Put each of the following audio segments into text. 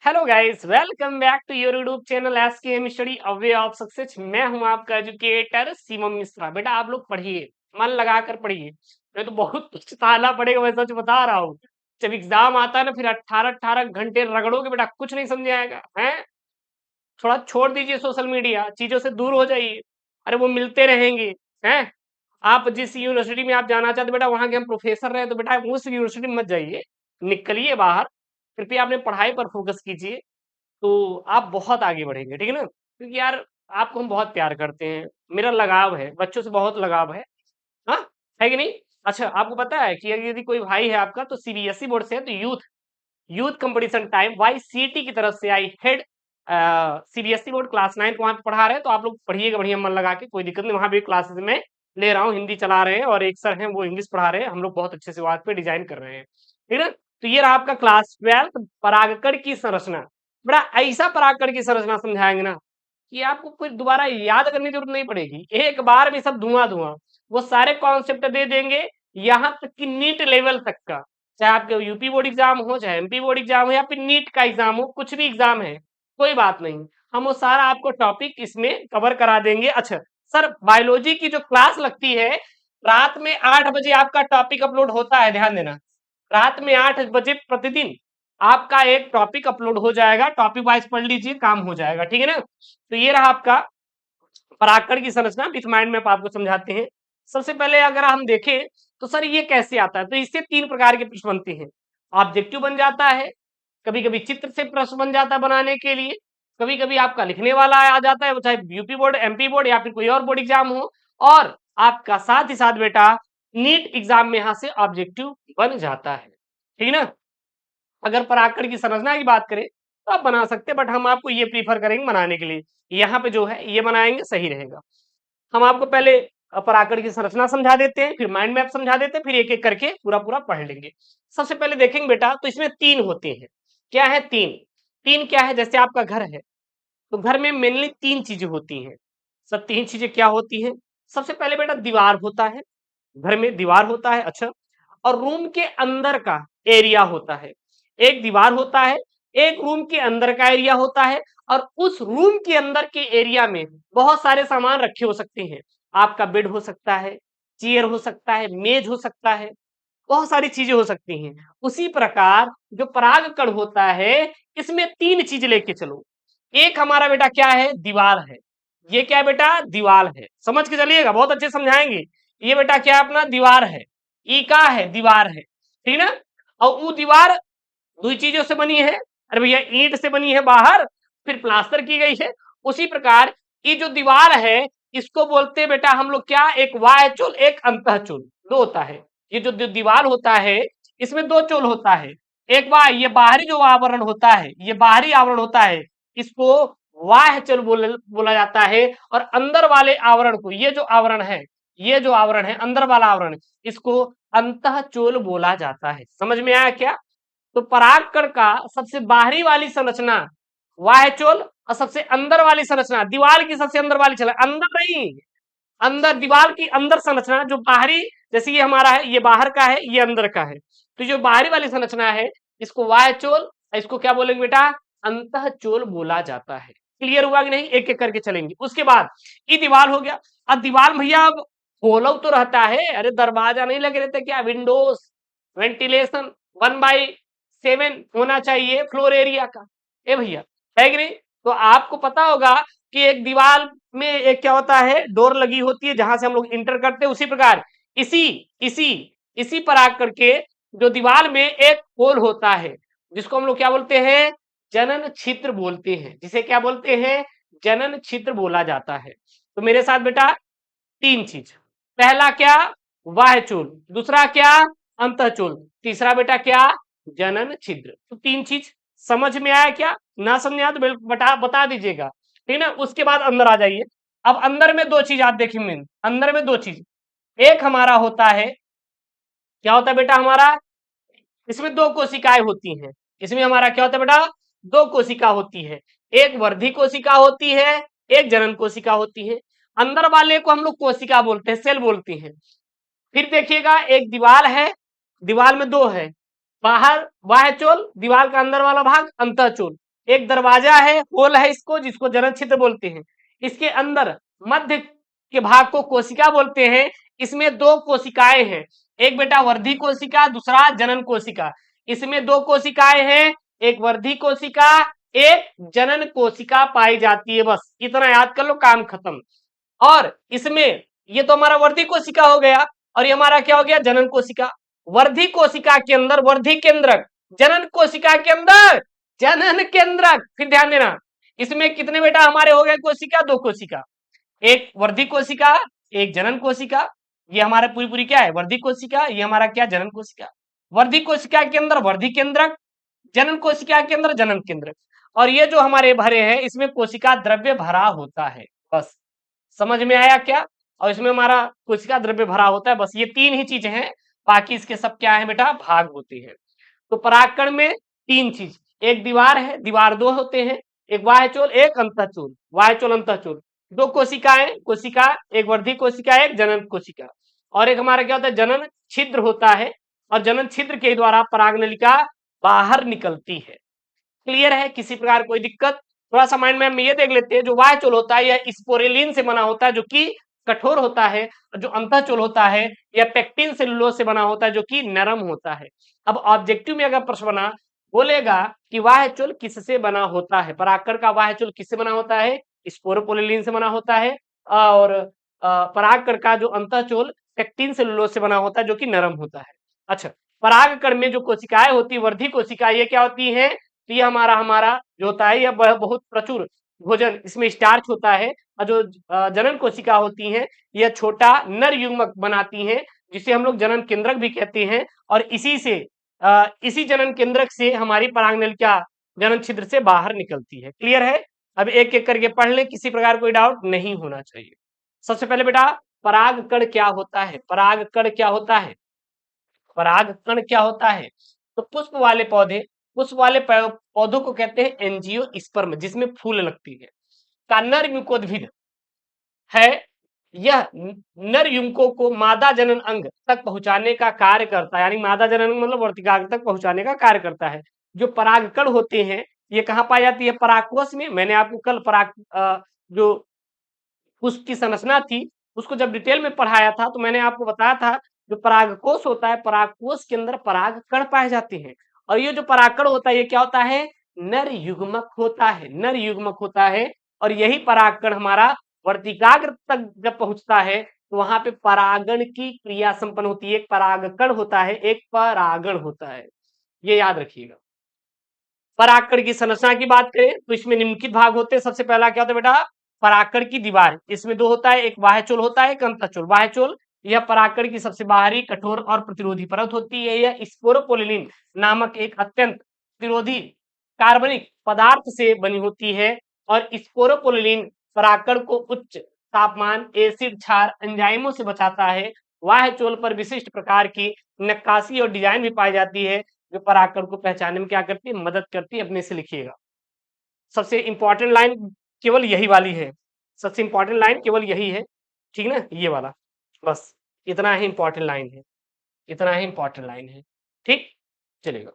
Hello guys, welcome back to your YouTube channel SKM study a way of success. मैं हूं आपका educator Shivam Mishra. बेटा आप लोग पढ़िए, मन लगाकर पढ़िए। मैं तो बहुत पछताना पड़ेगा, मैं सच बता रहा हूँ। जब एग्जाम आता है ना, फिर 18-18 घंटे रगड़ोगे बेटा, कुछ नहीं समझ आएगा है। थोड़ा छोड़ दीजिए सोशल मीडिया, चीजों से दूर हो जाइए। अरे वो मिलते रहेंगे हैं। आप जिस यूनिवर्सिटी में आप जाना चाहते बेटा, वहां के हम प्रोफेसर रहे, तो बेटा उस यूनिवर्सिटी में मत जाइए, निकलिए बाहर। कृपया अपने पढ़ाई पर फोकस कीजिए, तो आप बहुत आगे बढ़ेंगे, ठीक है ना। क्योंकि यार आपको हम बहुत प्यार करते हैं, मेरा लगाव है, बच्चों से बहुत लगाव हाँ, है कि नहीं। अच्छा, आपको पता है कि यदि कोई भाई है आपका तो सीबीएसई बोर्ड से है, तो youth youth competition time YCT की तरफ से आई हेड सीबीएसई बोर्ड क्लास 9 वहां पे पढ़ा रहे हैं। तो आप लोग पढ़िएगा बढ़िया मन लगा के, कोई दिक्कत नहीं। वहां भी क्लासेस में ले रहा हूँ, हिंदी चला रहे हैं और एक सर हैं वो इंग्लिश पढ़ा रहे हैं। हम लोग बहुत अच्छे से वहां पे डिजाइन कर रहे हैं, ठीक है ना। तो ये रहा आपका क्लास 12 परागकण की संरचना। बड़ा ऐसा परागकण की संरचना समझाएंगे ना कि आपको फिर दोबारा याद करने की जरूरत नहीं पड़ेगी, एक बार में सब धुआं धुआं वो सारे कॉन्सेप्ट दे देंगे। यहां तक कि नीट लेवल तक का, चाहे आपके यूपी बोर्ड एग्जाम हो, चाहे एमपी बोर्ड एग्जाम हो, या फिर नीट का एग्जाम हो, कुछ भी एग्जाम है, कोई बात नहीं, हम वो सारा आपको टॉपिक इसमें कवर करा देंगे। अच्छा सर, बायोलॉजी की जो क्लास लगती है, रात में 8 बजे आपका टॉपिक अपलोड होता है, ध्यान देना। रात में 8 बजे प्रतिदिन आपका एक टॉपिक अपलोड हो जाएगा, टॉपिक वाइज पढ़ लीजिए, काम हो जाएगा, ठीक है ना। तो ये रहा आपका परागकण की संरचना, विथ माइंड मैप आपको समझाते हैं। सबसे पहले अगर हम देखें तो सर ये कैसे आता है, तो इससे 3 प्रकार के प्रश्न बनते हैं। ऑब्जेक्टिव बन जाता है, कभी कभी चित्र से प्रश्न बन जाता है बनाने के लिए, कभी कभी आपका लिखने वाला आ जाता है, वो चाहे यूपी बोर्ड, एमपी बोर्ड या फिर कोई और बोर्ड एग्जाम हो। और आपका साथ ही साथ बेटा नीट एग्जाम में यहां से ऑब्जेक्टिव बन जाता है, ठीक है ना। अगर परागकण की संरचना की बात करें तो आप बना सकते हैं, बट हम आपको ये प्रीफर करेंगे बनाने के लिए। यहाँ पे जो है ये बनाएंगे, सही रहेगा। हम आपको पहले परागकण की संरचना समझा देते हैं, फिर माइंड मैप समझा देते हैं, फिर एक एक करके पूरा पूरा पढ़ लेंगे। सबसे पहले देखेंगे बेटा, तो इसमें 3 होते हैं। क्या है 3? 3 क्या है, जैसे आपका घर है, तो घर में मेनली 3 चीजें होती हैं। सब 3 चीजें क्या होती हैं? सबसे पहले बेटा दीवार होता है, घर में दीवार होता है। अच्छा, और रूम के अंदर का एरिया होता है। एक दीवार होता है, एक रूम के अंदर का एरिया होता है, और उस रूम के अंदर के एरिया में बहुत सारे सामान रखे हो सकते हैं। आपका बेड हो सकता है, चेयर हो सकता है, मेज हो सकता है, बहुत सारी चीजें हो सकती हैं। उसी प्रकार जो परागकण होता है, इसमें 3 चीज लेके चलो। एक हमारा बेटा क्या है, दीवार है। ये क्या है बेटा, दीवार है, समझ के चलिएगा, बहुत अच्छे समझाएंगे। ये बेटा क्या है, अपना दीवार है। ई का है, दीवार है, ठीक ना। और वो दीवार 2 चीजों से बनी है। अरे भैया ईंट से बनी है बाहर, फिर प्लास्टर की गई है। उसी प्रकार ये जो दीवार है, इसको बोलते हैं बेटा हम लोग क्या, एक बाह्य चोल, एक अंतःचोल, दो होता है। ये जो दीवार होता है, इसमें 2 चोल होता है। एक बार ये बाहरी जो आवरण होता है, ये बाहरी आवरण होता है, इसको बाह्य चोल बोला जाता है। और अंदर वाले आवरण को, ये जो आवरण है, ये जो आवरण है अंदर वाला आवरण, इसको अंतःचोल बोला जाता है। समझ में आया क्या? तो परागकण का सबसे बाहरी वाली संरचना वाह्यचोल, और सबसे अंदर वाली संरचना, दीवार की सबसे अंदर वाली, चला अंदर नहीं, अंदर दीवार की अंदर संरचना जो बाहरी, जैसे ये हमारा है, ये बाहर का है, ये अंदर का है। तो जो बाहरी वाली संरचना है, इसको वाह्यचोल, इसको क्या बोलेंगे बेटा, अंतःचोल बोला जाता है। क्लियर हुआ कि नहीं? एक एक करके चलेंगे। उसके बाद ये दीवार हो गया। अब दीवार भैया अब होलो तो रहता है, अरे दरवाजा नहीं लगे रहते क्या, विंडोज, वेंटिलेशन 1/7 होना चाहिए फ्लोर एरिया का, ए भैया, है कि नहीं। तो आपको पता होगा कि एक दीवार में एक क्या होता है, डोर लगी होती है जहां से हम लोग इंटर करते हैं। उसी प्रकार इसी इसी इसी पर आकर के जो दीवार में एक होल होता है, जिसको हम लोग क्या बोलते हैं, जनन छिद्र बोलते हैं। जिसे क्या बोलते हैं, जनन छिद्र बोला जाता है। तो मेरे साथ बेटा 3 चीज, पहला क्या, वाह्यचोल, दूसरा क्या, अंतःचोल, तीसरा बेटा क्या, जनन छिद्र। तो 3 चीज समझ में आया क्या? ना समझ आया तो बता दीजिएगा, ठीक ना। उसके बाद अंदर आ जाइए। अब अंदर में 2 चीज आप देखिए, मेन अंदर में 2 चीज, एक हमारा होता है, क्या होता है बेटा हमारा, इसमें 2 कोशिकाएं होती हैं। इसमें हमारा क्या होता है बेटा, 2 कोशिका होती है। एक वर्धी कोशिका होती है, एक जनन कोशिका होती है। अंदर वाले को हम लोग कोशिका बोलते हैं, सेल बोलते हैं। फिर देखिएगा, एक दीवार है, दीवार में 2 है, बाहर बाह्यचोल, दीवार का अंदर वाला भाग अंतःचोल। एक दरवाजा है, होल है इसको, जिसको जनन छिद्र बोलते हैं। इसके अंदर मध्य के भाग को कोशिका बोलते हैं। इसमें दो कोशिकाएं हैं, एक बेटा वर्धी कोशिका, दूसरा जनन कोशिका। इसमें दो कोशिकाएं हैं, एक वर्धी कोशिका, एक जनन कोशिका पाई जाती है। बस इतना याद कर लो, काम खत्म। और इसमें ये तो हमारा वर्धी कोशिका हो गया, और ये हमारा क्या हो गया, जनन कोशिका। वर्धी कोशिका के अंदर वर्धी केंद्रक, जनन कोशिका के अंदर जनन केंद्रक। फिर ध्यान देना, इसमें कितने बेटा हमारे हो गए कोशिका, दो कोशिका, एक वर्धी कोशिका, एक जनन कोशिका। ये हमारा पूरी पूरी क्या है, वर्धी कोशिका, ये हमारा क्या, जनन कोशिका। वर्धी कोशिका के अंदर वर्धी केंद्रक, जनन कोशिका के अंदर जनन केंद्रक। और ये जो हमारे भरे हैं, इसमें कोशिका द्रव्य भरा होता है। बस समझ में आया क्या? और इसमें हमारा कोशिका द्रव्य भरा होता है। बस ये तीन ही चीजें हैं, बाकी इसके सब क्या है बेटा, भाग होते हैं। तो परागकण में तीन चीज, एक दीवार है, दीवार दो होते हैं, एक वाह्यचोल, एक अंतःचोल। वाह्यचोल अंतःचोल दो कोशिकाएं, कोशिका एक वर्धी कोशिका, एक जनन कोशिका। और एक हमारा क्या होता है, जनन छिद्र होता है, और जनन छिद्र के द्वारा परागनलिका बाहर निकलती है। क्लियर है? किसी प्रकार कोई दिक्कत? थोड़ा सा माइंड में हम ये देख लेते हैं, जो वाह्यचोल होता है यह स्पोरेलिन से बना होता है, जो कि कठोर होता है, और जो अंतःचोल होता है यह पेक्टिन सेलुलोज से बना होता है, जो कि नरम होता है। अब ऑब्जेक्टिव में अगर प्रश्न बना, बोलेगा कि वाह्यचोल किससे बना होता है, परागकण का वाह्यचोल किससे बना होता है, स्पोरोपोलिन से बना होता है। और परागकण का जो अंतःचोल पेक्टिन सेलुलोज से बना होता है, जो कि नरम होता है। अच्छा, परागकण में जो कोशिकाएं होती है, वर्धी कोशिका, ये क्या होती है, तो ये हमारा हमारा जो होता है, यह बहुत प्रचुर भोजन, इसमें स्टार्च होता है। और जो जनन कोशिका होती हैं, यह छोटा नर युग्मक बनाती हैं, जिसे हम लोग जनन केंद्रक भी कहते हैं। और इसी जनन केंद्रक से हमारी परागनलिका जनन छिद्र से बाहर निकलती है। क्लियर है? अब एक एक करके पढ़ ले, किसी प्रकार कोई डाउट नहीं होना चाहिए। सबसे पहले बेटा, परागकण क्या होता है, परागकण क्या होता है, परागकण क्या होता है? तो पुष्प वाले पौधों को कहते हैं एंजियोस्पर्म, जिसमें फूल लगती है, का नर युग्मकोद्भिद है। यह नर युग्मकों को मादा जनन अंग तक पहुंचाने का कार्य करता है, यानी मादा जनन अंग मतलब वर्तिकाग्र तक पहुंचाने का कार्य करता है। जो परागकण होते हैं, ये कहाँ पाई जाती है, परागकोश में। मैंने आपको कल जो पुष्प की संरचना थी, उसको जब डिटेल में पढ़ाया था, तो मैंने आपको बताया था, जो परागकोश होता है, परागकोश के अंदर परागकण पाए जाते हैं। और ये जो परागकण होता है, ये क्या होता है, नर युग्मक होता है, नर युग्मक होता है। और यही परागकण हमारा वर्तिकाग्र तक जब पहुंचता है, तो वहां पे परागण की क्रिया संपन्न होती है। एक परागकण होता है, एक परागण होता है, ये याद रखिएगा। परागकण की संरचना की बात करें, तो इसमें निम्नलिखित भाग होते हैं। सबसे पहला क्या होता है बेटा, परागकण की दीवार। इसमें दो होता है, एक बाह्यचोल होता है, एक अंतःचोल। बाह्यचोल यह परागकण की सबसे बाहरी, कठोर और प्रतिरोधी परत होती है। यह स्पोरोपोलिन नामक एक अत्यंत प्रतिरोधी कार्बनिक पदार्थ से बनी होती है। और स्पोरोपोलिन परागकण को उच्च तापमान, एसिड, क्षार, एंजाइमों से बचाता है। बाह्यचोल पर विशिष्ट प्रकार की नक्काशी और डिजाइन भी पाई जाती है, जो परागकण को पहचानने में क्या करती है, मदद करती है। अपने से लिखिएगा। सबसे इंपॉर्टेंट लाइन केवल यही वाली है, सबसे इंपॉर्टेंट लाइन केवल यही है, ठीक ना, ये वाला। बस इतना ही इंपॉर्टेंट लाइन है, इतना ही इंपॉर्टेंट लाइन है, ठीक चलेगा।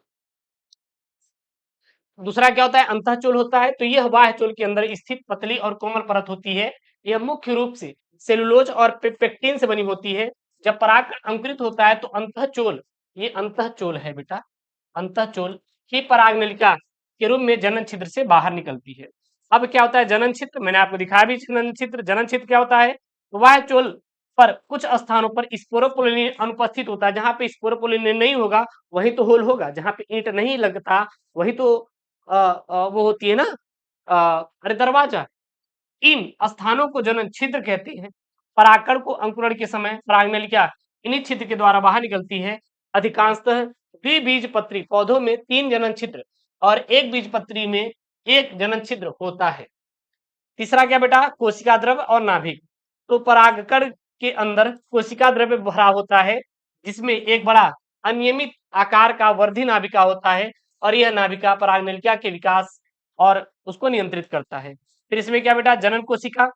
दूसरा क्या होता है, अंतःचोल होता है। तो यह बाह्यचोल के अंदर स्थित पतली और कोमल परत होती है। यह मुख्य रूप से सेलुलोज और पेक्टिन से बनी होती है। जब परागकण अंकुरित होता है, तो अंतःचोल, ये अंतःचोल है बेटा, अंतःचोल ही परागनलिका के रूप में जनन छिद्र से बाहर निकलती है। अब क्या होता है जनन छिद्र, मैंने आपको दिखाया भी जनन छिद्र। जनन छिद्र क्या होता है, तो बाह्यचोल पर कुछ स्थानों पर स्पोरोपोलिन अनुपस्थित होता है। जहां पे स्पोरोपोलिन नहीं होगा, वही तो होल होगा। जहां पे ईंट नहीं लगता, वही तो वो होती है ना, अरे दरवाजा। इन स्थानों को जनन छिद्र कहते हैं। परागकण को अंकुरण के समय परागनलिका इन्हीं छिद्र के द्वारा बाहर निकलती है। अधिकांशतः द्विबीजपत्री पौधों में 3 जनन छिद्र और एक बीजपत्री में 1 जनन छिद्र होता है। तीसरा क्या बेटा, कोशिका द्रव्य और नाभिक। तो परागकण के अंदर कोशिका द्रव्य भरा होता है, जिसमें एक बड़ा अनियमित आकार का वर्धी नाभिका होता है। और यह नाभिका परागनलिका के विकास और उसको नियंत्रित करता है। फिर इसमें क्या बेटा, जनन कोशिका।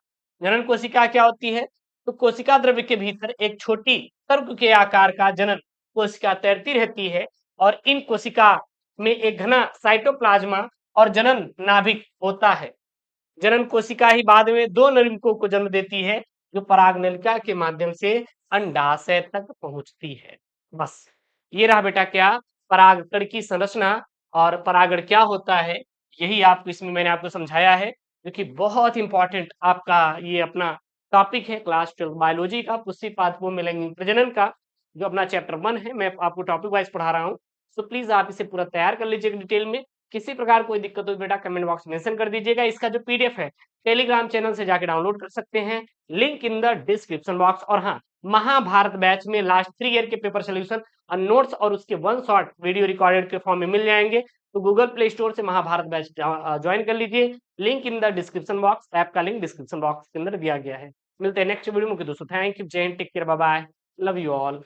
जनन कोशिका क्या होती है, तो कोशिका द्रव्य के भीतर एक छोटी तर्क के आकार का जनन कोशिका तैरती रहती है। और इन कोशिका में एक घना साइटोप्लाज्मा और जनन नाभिक होता है। जनन कोशिका ही बाद में 2 नलिकाओं को जन्म देती है, जो पराग नलिका के माध्यम से अंडाशय तक पहुंचती है। बस ये रहा बेटा क्या, परागकण की संरचना और परागण क्या होता है, यही आपको इसमें मैंने आपको समझाया है, जो कि बहुत इंपॉर्टेंट आपका ये अपना टॉपिक है क्लास 12 बायोलॉजी का, पुष्टि पादपों में लैंगिक प्रजनन का, जो अपना चैप्टर 1 है। मैं आपको टॉपिक वाइज पढ़ा रहा हूँ, तो प्लीज आप इसे पूरा तैयार कर लीजिएगा डिटेल में। किसी प्रकार कोई दिक्कत हो बेटा कमेंट बॉक्स में मेंशन कर दीजिएगा। इसका जो पीडीएफ है टेलीग्राम चैनल से जाके डाउनलोड कर सकते हैं, link in the description box. और हाँ, महाभारत बैच में लास्ट 3 ईयर के पेपर सोल्यूशन और नोट्स और उसके 1 शॉट वीडियो रिकॉर्डेड के फॉर्म में मिल जाएंगे। तो गूगल प्ले स्टोर से महाभारत बैच ज्वाइन कर लीजिए, link in the description box, app का लिंक डिस्क्रिप्शन बॉक्स के अंदर दिया गया है। मिलते हैं नेक्स्ट वीडियो में दोस्तों। थैंक यू, जय हिंद, take care, bye bye, love you all.